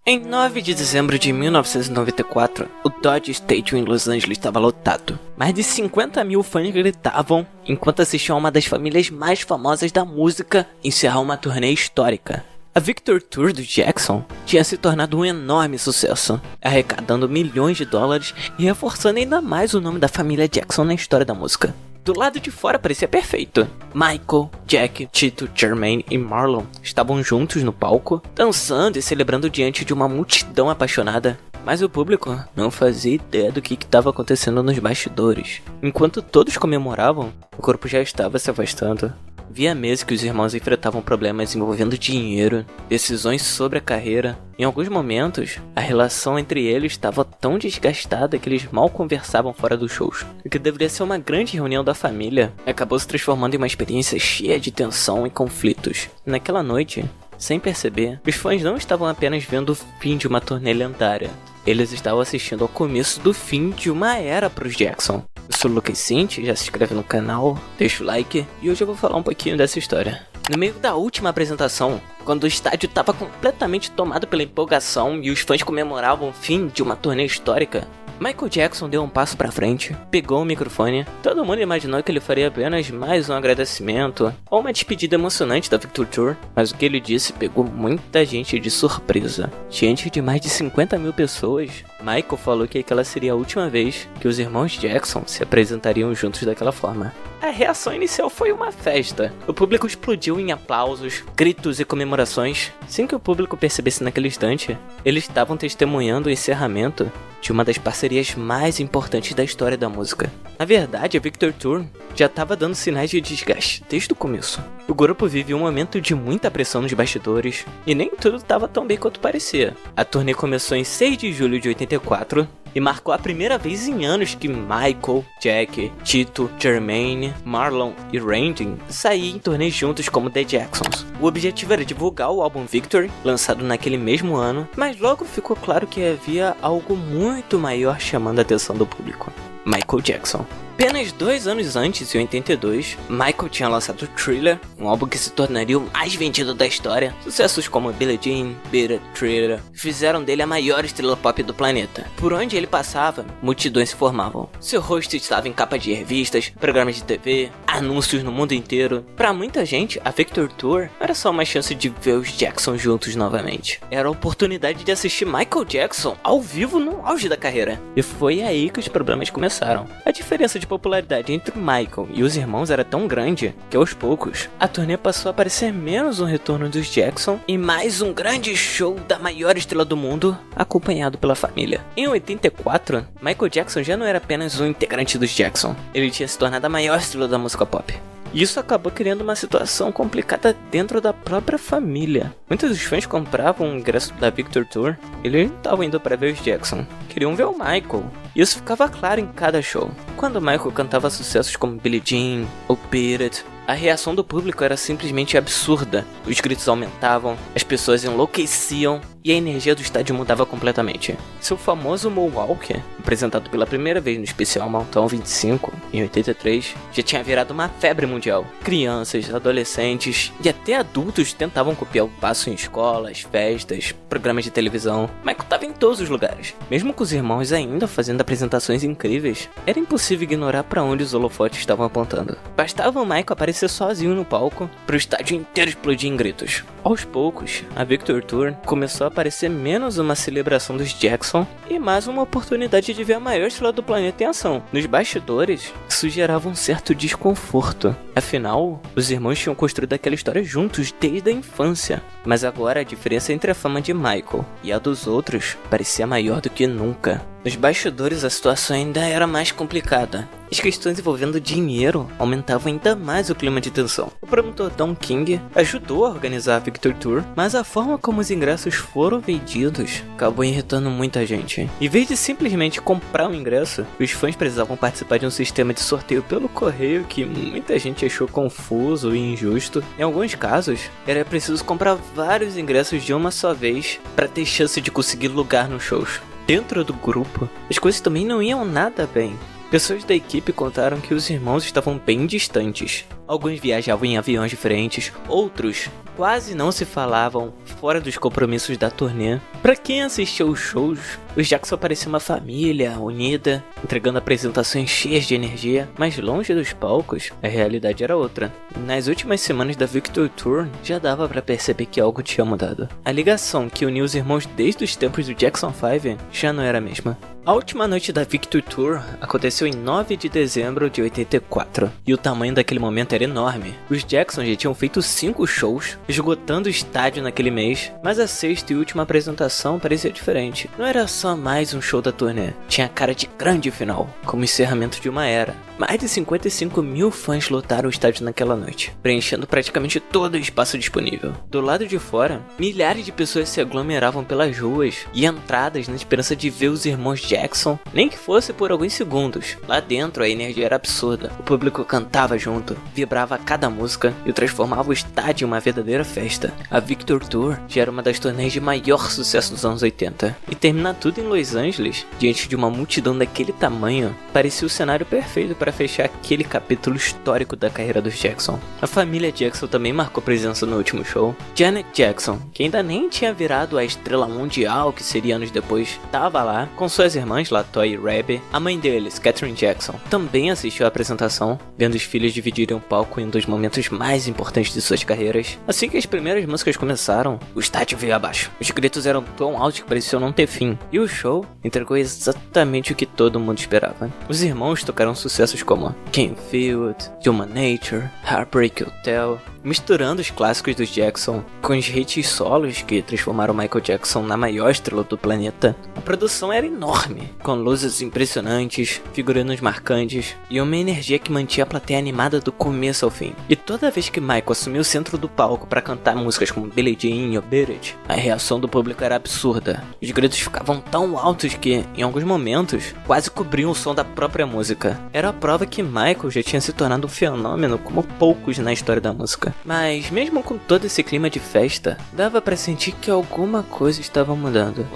Em 9 de dezembro de 1994, o Dodge Stadium em Los Angeles estava lotado. Mais de 50 mil fãs gritavam enquanto assistiam a uma das famílias mais famosas da música encerrar uma turnê histórica. A Victor Tour do Jackson tinha se tornado um enorme sucesso, arrecadando milhões de dólares e reforçando ainda mais o nome da família Jackson na história da música. Do lado de fora parecia perfeito. Michael, Jack, Tito, Jermaine e Marlon estavam juntos no palco, dançando e celebrando diante de uma multidão apaixonada. Mas o público não fazia ideia do que estava acontecendo nos bastidores. Enquanto todos comemoravam, o corpo já estava se afastando. Via meses que os irmãos enfrentavam problemas envolvendo dinheiro, decisões sobre a carreira. Em alguns momentos, a relação entre eles estava tão desgastada que eles mal conversavam fora dos shows. O que deveria ser uma grande reunião da família acabou se transformando em uma experiência cheia de tensão e conflitos. Naquela noite, sem perceber, os fãs não estavam apenas vendo o fim de uma turnê lendária. Eles estavam assistindo ao começo do fim de uma era para os Jackson. Eu sou o Lucas Cinti, já se inscreve no canal, deixa o like e hoje eu vou falar um pouquinho dessa história. No meio da última apresentação, quando o estádio estava completamente tomado pela empolgação e os fãs comemoravam o fim de uma turnê histórica, Michael Jackson deu um passo pra frente, pegou o microfone. Todo mundo imaginou que ele faria apenas mais um agradecimento ou uma despedida emocionante da Victor Tour, mas o que ele disse pegou muita gente de surpresa. Diante de mais de 50 mil pessoas, Michael falou que aquela seria a última vez que os irmãos Jackson se apresentariam juntos daquela forma. A reação inicial foi uma festa. O público explodiu em aplausos, gritos e comemorações. Sem que o público percebesse naquele instante, eles estavam testemunhando o encerramento de uma das parcerias mais importantes da história da música. Na verdade, a Victor Tour já estava dando sinais de desgaste desde o começo. O grupo vive um momento de muita pressão nos bastidores e nem tudo estava tão bem quanto parecia. A turnê começou em 6 de julho de 84 e marcou a primeira vez em anos que Michael, Jack, Tito, Jermaine, Marlon e Randy saíam em turnês juntos como The Jacksons. O objetivo era divulgar o álbum Victory, lançado naquele mesmo ano, mas logo ficou claro que havia algo muito maior chamando a atenção do público: Michael Jackson. Apenas 2 anos antes, em 82, Michael tinha lançado Thriller, um álbum que se tornaria o mais vendido da história. Sucessos como Billie Jean, Beat It, Thriller fizeram dele a maior estrela pop do planeta. Por onde ele passava, multidões se formavam. Seu rosto estava em capa de revistas, programas de TV, anúncios no mundo inteiro. Para muita gente, a Victor Tour era só uma chance de ver os Jackson juntos novamente. Era a oportunidade de assistir Michael Jackson ao vivo no auge da carreira. E foi aí que os problemas começaram. A diferença de popularidade entre Michael e os irmãos era tão grande que aos poucos a turnê passou a parecer menos um retorno dos Jackson e mais um grande show da maior estrela do mundo, acompanhado pela família. Em 84, Michael Jackson já não era apenas um integrante dos Jackson, ele tinha se tornado a maior estrela da música pop. Isso acabou criando uma situação complicada dentro da própria família. Muitos dos fãs compravam o ingresso da Victor Tour e eles não estavam indo para ver os Jackson, queriam ver o Michael. Isso ficava claro em cada show. Quando o Michael cantava sucessos como Billie Jean ou Beat It, a reação do público era simplesmente absurda. Os gritos aumentavam, as pessoas enlouqueciam e a energia do estádio mudava completamente. Seu famoso Moonwalk, apresentado pela primeira vez no especial Mountain 25, em 83, já tinha virado uma febre mundial. Crianças, adolescentes e até adultos tentavam copiar o passo em escolas, festas, programas de televisão. Michael estava em todos os lugares. Mesmo com os irmãos ainda fazendo apresentações incríveis, era impossível ignorar para onde os holofotes estavam apontando. Bastava o Michael aparecer sozinho no palco para o estádio inteiro explodir em gritos. Aos poucos, a Victor Tour começou a parecer menos uma celebração dos Jackson e mais uma oportunidade de ver a maior estrela do planeta em ação. Nos bastidores, isso gerava um certo desconforto. Afinal, os irmãos tinham construído aquela história juntos desde a infância. Mas agora a diferença entre a fama de Michael e a dos outros parecia maior do que nunca. Nos bastidores a situação ainda era mais complicada. As questões envolvendo dinheiro aumentavam ainda mais o clima de tensão. O promotor Don King ajudou a organizar a Victor Tour, mas a forma como os ingressos foram vendidos acabou irritando muita gente. Em vez de simplesmente comprar um ingresso, os fãs precisavam participar de um sistema de sorteio pelo correio que muita gente achou confuso e injusto. Em alguns casos, era preciso comprar vários ingressos de uma só vez para ter chance de conseguir lugar nos shows. Dentro do grupo, as coisas também não iam nada bem. Pessoas da equipe contaram que os irmãos estavam bem distantes. Alguns viajavam em aviões diferentes, outros quase não se falavam fora dos compromissos da turnê. Para quem assistiu os shows, os Jackson pareciam uma família unida, entregando apresentações cheias de energia, mas longe dos palcos, a realidade era outra. Nas últimas semanas da Victory Tour, já dava para perceber que algo tinha mudado. A ligação que unia os irmãos desde os tempos do Jackson 5 já não era a mesma. A última noite da Victory Tour aconteceu em 9 de dezembro de 84, e o tamanho daquele momento era enorme. Os Jackson já tinham feito 5 shows, esgotando o estádio naquele mês, mas a sexta e última apresentação parecia diferente. Não era só mais um show da turnê, tinha cara de grande final, como encerramento de uma era. Mais de 55 mil fãs lotaram o estádio naquela noite, preenchendo praticamente todo o espaço disponível. Do lado de fora, milhares de pessoas se aglomeravam pelas ruas e entradas na esperança de ver os irmãos Jackson, nem que fosse por alguns segundos. Lá dentro a energia era absurda, o público cantava junto, vibrava a cada música e transformava o estádio em uma verdadeira festa. A Victory Tour já era uma das turnês de maior sucesso dos anos 80, e terminar tudo em Los Angeles, diante de uma multidão daquele tamanho, parecia o cenário perfeito para fechar aquele capítulo histórico da carreira dos Jackson. A família Jackson também marcou presença no último show. Janet Jackson, que ainda nem tinha virado a estrela mundial que seria anos depois, estava lá, com suas irmãs Latoya e Rebbe. A mãe deles, Katherine Jackson, também assistiu à apresentação, vendo os filhos dividirem o palco em um dos momentos mais importantes de suas carreiras. Assim que as primeiras músicas começaram, o estádio veio abaixo. Os gritos eram tão altos que pareciam não ter fim, e o show entregou exatamente o que todo mundo esperava. Os irmãos tocaram sucessos como Can't Feel It, Human Nature, Heartbreak Hotel, misturando os clássicos dos Jackson com os hits solos que transformaram Michael Jackson na maior estrela do planeta. A produção era enorme, com luzes impressionantes, figurinos marcantes e uma energia que mantinha a plateia animada do começo ao fim. E toda vez que Michael assumiu o centro do palco para cantar músicas como Billie Jean ou Beat It, a reação do público era absurda. Os gritos ficavam tão altos que, em alguns momentos, quase cobriam o som da própria música. Era a prova que Michael já tinha se tornado um fenômeno como poucos na história da música. Mas mesmo com todo esse clima de festa, dava pra sentir que alguma coisa estava mudando.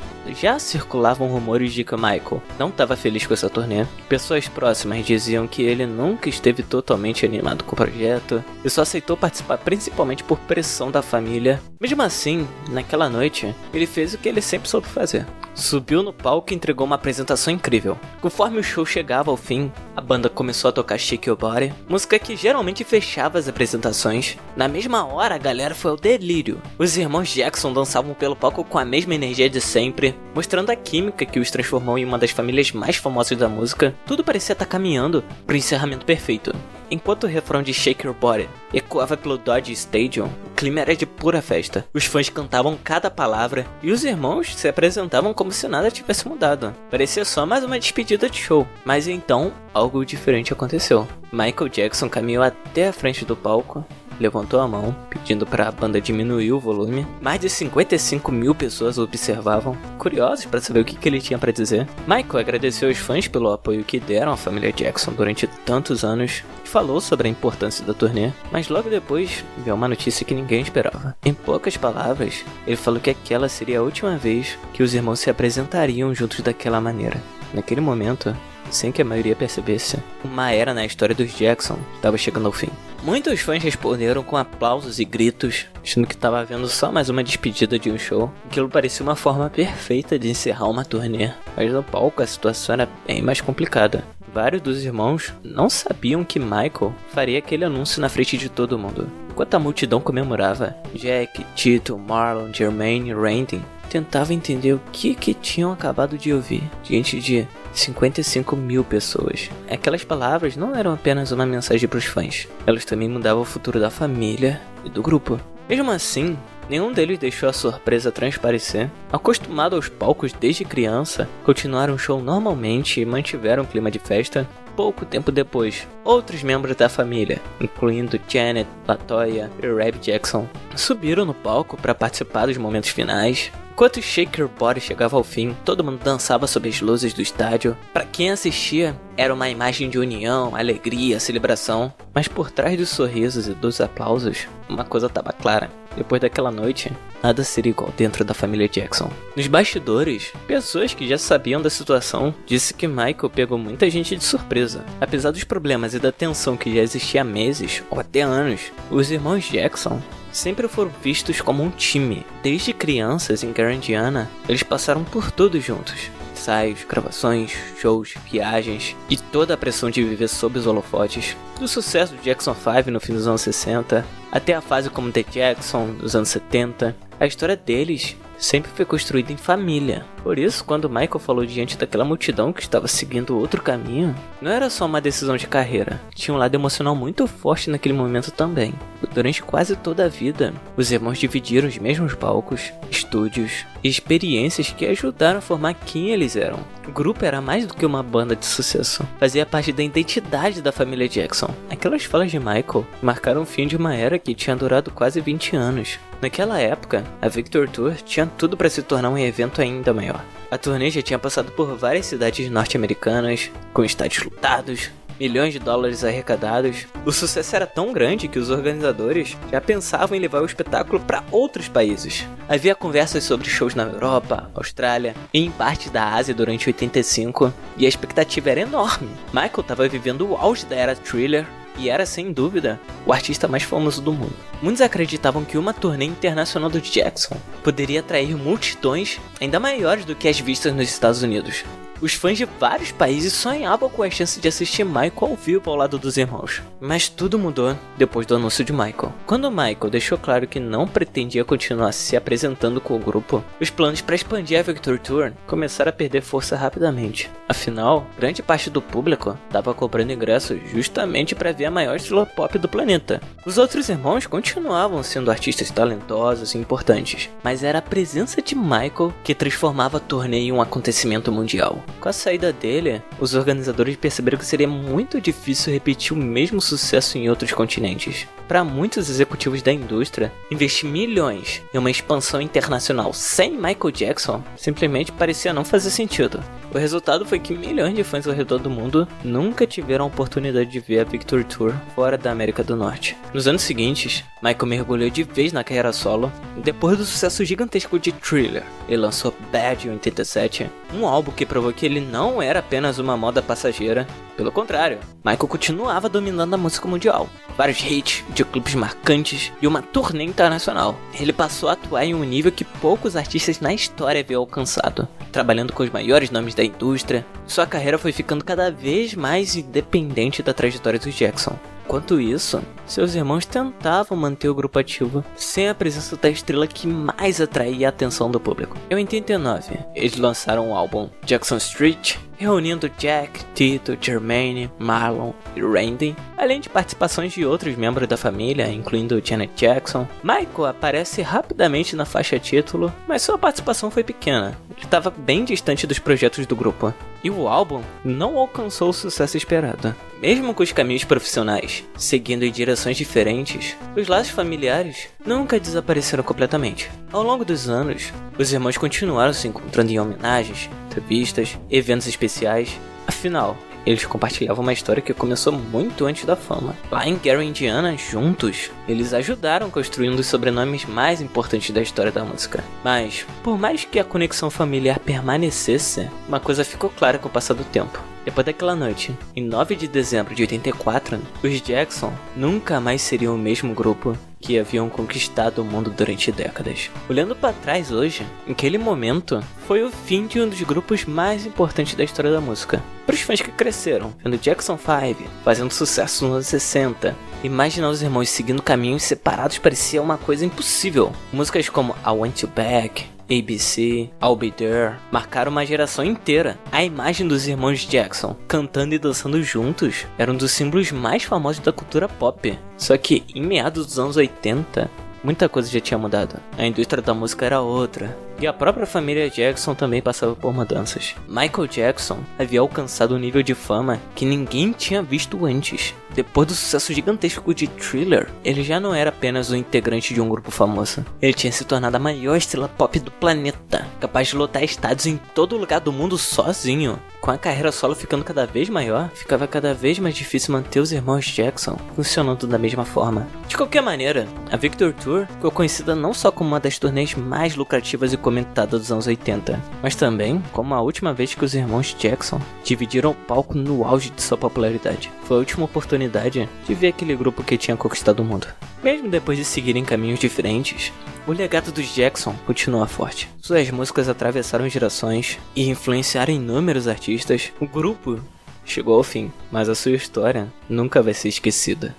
Já circulavam rumores de que Michael não estava feliz com essa turnê. Pessoas próximas diziam que ele nunca esteve totalmente animado com o projeto e só aceitou participar principalmente por pressão da família. Mesmo assim, naquela noite, ele fez o que ele sempre soube fazer. Subiu no palco e entregou uma apresentação incrível. Conforme o show chegava ao fim, a banda começou a tocar Shake Your Body, música que geralmente fechava as apresentações. Na mesma hora, a galera foi ao delírio. Os irmãos Jackson dançavam pelo palco com a mesma energia de sempre, mostrando a química que os transformou em uma das famílias mais famosas da música. Tudo parecia estar caminhando para o encerramento perfeito. Enquanto o refrão de Shake Your Body ecoava pelo Dodger Stadium, o clima era de pura festa. Os fãs cantavam cada palavra e os irmãos se apresentavam como se nada tivesse mudado. Parecia só mais uma despedida de show. Mas então, algo diferente aconteceu. Michael Jackson caminhou até a frente do palco, levantou a mão, pedindo para a banda diminuir o volume. Mais de 55 mil pessoas o observavam, curiosos para saber o que ele tinha para dizer. Michael agradeceu aos fãs pelo apoio que deram à família Jackson durante tantos anos e falou sobre a importância da turnê, mas logo depois veio uma notícia que ninguém esperava. Em poucas palavras, ele falou que aquela seria a última vez que os irmãos se apresentariam juntos daquela maneira. Naquele momento, sem que a maioria percebesse, uma era na história dos Jackson estava chegando ao fim. Muitos fãs responderam com aplausos e gritos, achando que estava havendo só mais uma despedida de um show. Aquilo parecia uma forma perfeita de encerrar uma turnê, mas no palco a situação era bem mais complicada. Vários dos irmãos não sabiam que Michael faria aquele anúncio na frente de todo mundo. Enquanto a multidão comemorava, Jack, Tito, Marlon, Jermaine e Randy tentavam entender o que tinham acabado de ouvir diante de 55 mil pessoas. Aquelas palavras não eram apenas uma mensagem para os fãs, elas também mudavam o futuro da família e do grupo. Mesmo assim, nenhum deles deixou a surpresa transparecer. Acostumado aos palcos desde criança, continuaram o show normalmente e mantiveram o clima de festa. Pouco tempo depois, outros membros da família, incluindo Janet, Latoya e Rebbe Jackson, subiram no palco para participar dos momentos finais. Enquanto Shake Your Body chegava ao fim, todo mundo dançava sob as luzes do estádio. Para quem assistia, era uma imagem de união, alegria, celebração. Mas por trás dos sorrisos e dos aplausos, uma coisa estava clara. Depois daquela noite, nada seria igual dentro da família Jackson. Nos bastidores, pessoas que já sabiam da situação disse que Michael pegou muita gente de surpresa. Apesar dos problemas e da tensão que já existia há meses ou até anos, os irmãos Jackson sempre foram vistos como um time. Desde crianças em Gary, Indiana, eles passaram por tudo juntos. Ensaios, gravações, shows, viagens e toda a pressão de viver sob os holofotes. Do sucesso do Jackson 5 no fim dos anos 60, até a fase como The Jackson nos anos 70, a história deles sempre foi construída em família. Por isso, quando Michael falou diante daquela multidão que estava seguindo outro caminho, não era só uma decisão de carreira, tinha um lado emocional muito forte naquele momento também. Durante quase toda a vida, os irmãos dividiram os mesmos palcos, estúdios e experiências que ajudaram a formar quem eles eram. O grupo era mais do que uma banda de sucesso, fazia parte da identidade da família Jackson. Aquelas falas de Michael marcaram o fim de uma era que tinha durado quase 20 anos. Naquela época, a Victor Tour tinha tudo para se tornar um evento ainda maior. A turnê já tinha passado por várias cidades norte-americanas, com estádios lotados, milhões de dólares arrecadados. O sucesso era tão grande que os organizadores já pensavam em levar o espetáculo para outros países. Havia conversas sobre shows na Europa, Austrália e em partes da Ásia durante 85, e a expectativa era enorme. Michael estava vivendo o auge da era Thriller, e era, sem dúvida, o artista mais famoso do mundo. Muitos acreditavam que uma turnê internacional do Jackson poderia atrair multidões ainda maiores do que as vistas nos Estados Unidos. Os fãs de vários países sonhavam com a chance de assistir Michael ao vivo ao lado dos irmãos. Mas tudo mudou depois do anúncio de Michael. Quando Michael deixou claro que não pretendia continuar se apresentando com o grupo, os planos para expandir a Victor Tour começaram a perder força rapidamente. Afinal, grande parte do público estava comprando ingressos justamente para ver a maior estrela pop do planeta. Os outros irmãos continuavam sendo artistas talentosos e importantes, mas era a presença de Michael que transformava a turnê em um acontecimento mundial. Com a saída dele, os organizadores perceberam que seria muito difícil repetir o mesmo sucesso em outros continentes. Para muitos executivos da indústria, investir milhões em uma expansão internacional sem Michael Jackson simplesmente parecia não fazer sentido. O resultado foi que milhões de fãs ao redor do mundo nunca tiveram a oportunidade de ver a Victor Tour fora da América do Norte. Nos anos seguintes, Michael mergulhou de vez na carreira solo. Depois do sucesso gigantesco de Thriller, ele lançou Bad em 87, um álbum que provou que ele não era apenas uma moda passageira. Pelo contrário, Michael continuava dominando a música mundial. Vários hits, videoclipes marcantes e uma turnê internacional. Ele passou a atuar em um nível que poucos artistas na história haviam alcançado. Trabalhando com os maiores nomes da indústria, sua carreira foi ficando cada vez mais independente da trajetória dos Jackson. Enquanto isso, seus irmãos tentavam manter o grupo ativo sem a presença da estrela que mais atraía a atenção do público. Em 89, eles lançaram o álbum Jackson Street, reunindo Jack, Tito, Jermaine, Marlon e Randy, além de participações de outros membros da família, incluindo Janet Jackson. Michael aparece rapidamente na faixa título, mas sua participação foi pequena. Ele estava bem distante dos projetos do grupo, e o álbum não alcançou o sucesso esperado. Mesmo com os caminhos profissionais seguindo em direções diferentes, os laços familiares nunca desapareceram completamente. Ao longo dos anos, os irmãos continuaram se encontrando em homenagens, entrevistas, eventos especiais. Afinal, eles compartilhavam uma história que começou muito antes da fama. Lá em Gary, Indiana, juntos, eles ajudaram a construir um dos sobrenomes mais importantes da história da música. Mas, por mais que a conexão familiar permanecesse, uma coisa ficou clara com o passar do tempo. Depois daquela noite, em 9 de dezembro de 84, os Jackson nunca mais seriam o mesmo grupo que haviam conquistado o mundo durante décadas. Olhando para trás hoje, aquele momento foi o fim de um dos grupos mais importantes da história da música. Para os fãs que cresceram vendo Jackson 5 fazendo sucesso nos anos 60, imaginar os irmãos seguindo caminhos separados parecia uma coisa impossível. Músicas como I Want You Back, ABC, I'll Be There marcaram uma geração inteira. A imagem dos irmãos Jackson cantando e dançando juntos era um dos símbolos mais famosos da cultura pop. Só que em meados dos anos 80, muita coisa já tinha mudado. A indústria da música era outra. E a própria família Jackson também passava por mudanças. Michael Jackson havia alcançado um nível de fama que ninguém tinha visto antes. Depois do sucesso gigantesco de Thriller, ele já não era apenas um integrante de um grupo famoso. Ele tinha se tornado a maior estrela pop do planeta, capaz de lotar estádios em todo lugar do mundo sozinho. Com a carreira solo ficando cada vez maior, ficava cada vez mais difícil manter os irmãos Jackson funcionando da mesma forma. De qualquer maneira, a Victor Tour ficou conhecida não só como uma das turnês mais lucrativas e comentadas dos anos 80, mas também como a última vez que os irmãos Jackson dividiram o palco no auge de sua popularidade. Foi a última oportunidade de ver aquele grupo que tinha conquistado o mundo. Mesmo depois de seguirem caminhos diferentes, o legado dos Jackson continua forte. Suas músicas atravessaram gerações e influenciaram inúmeros artistas. O grupo chegou ao fim, mas a sua história nunca vai ser esquecida.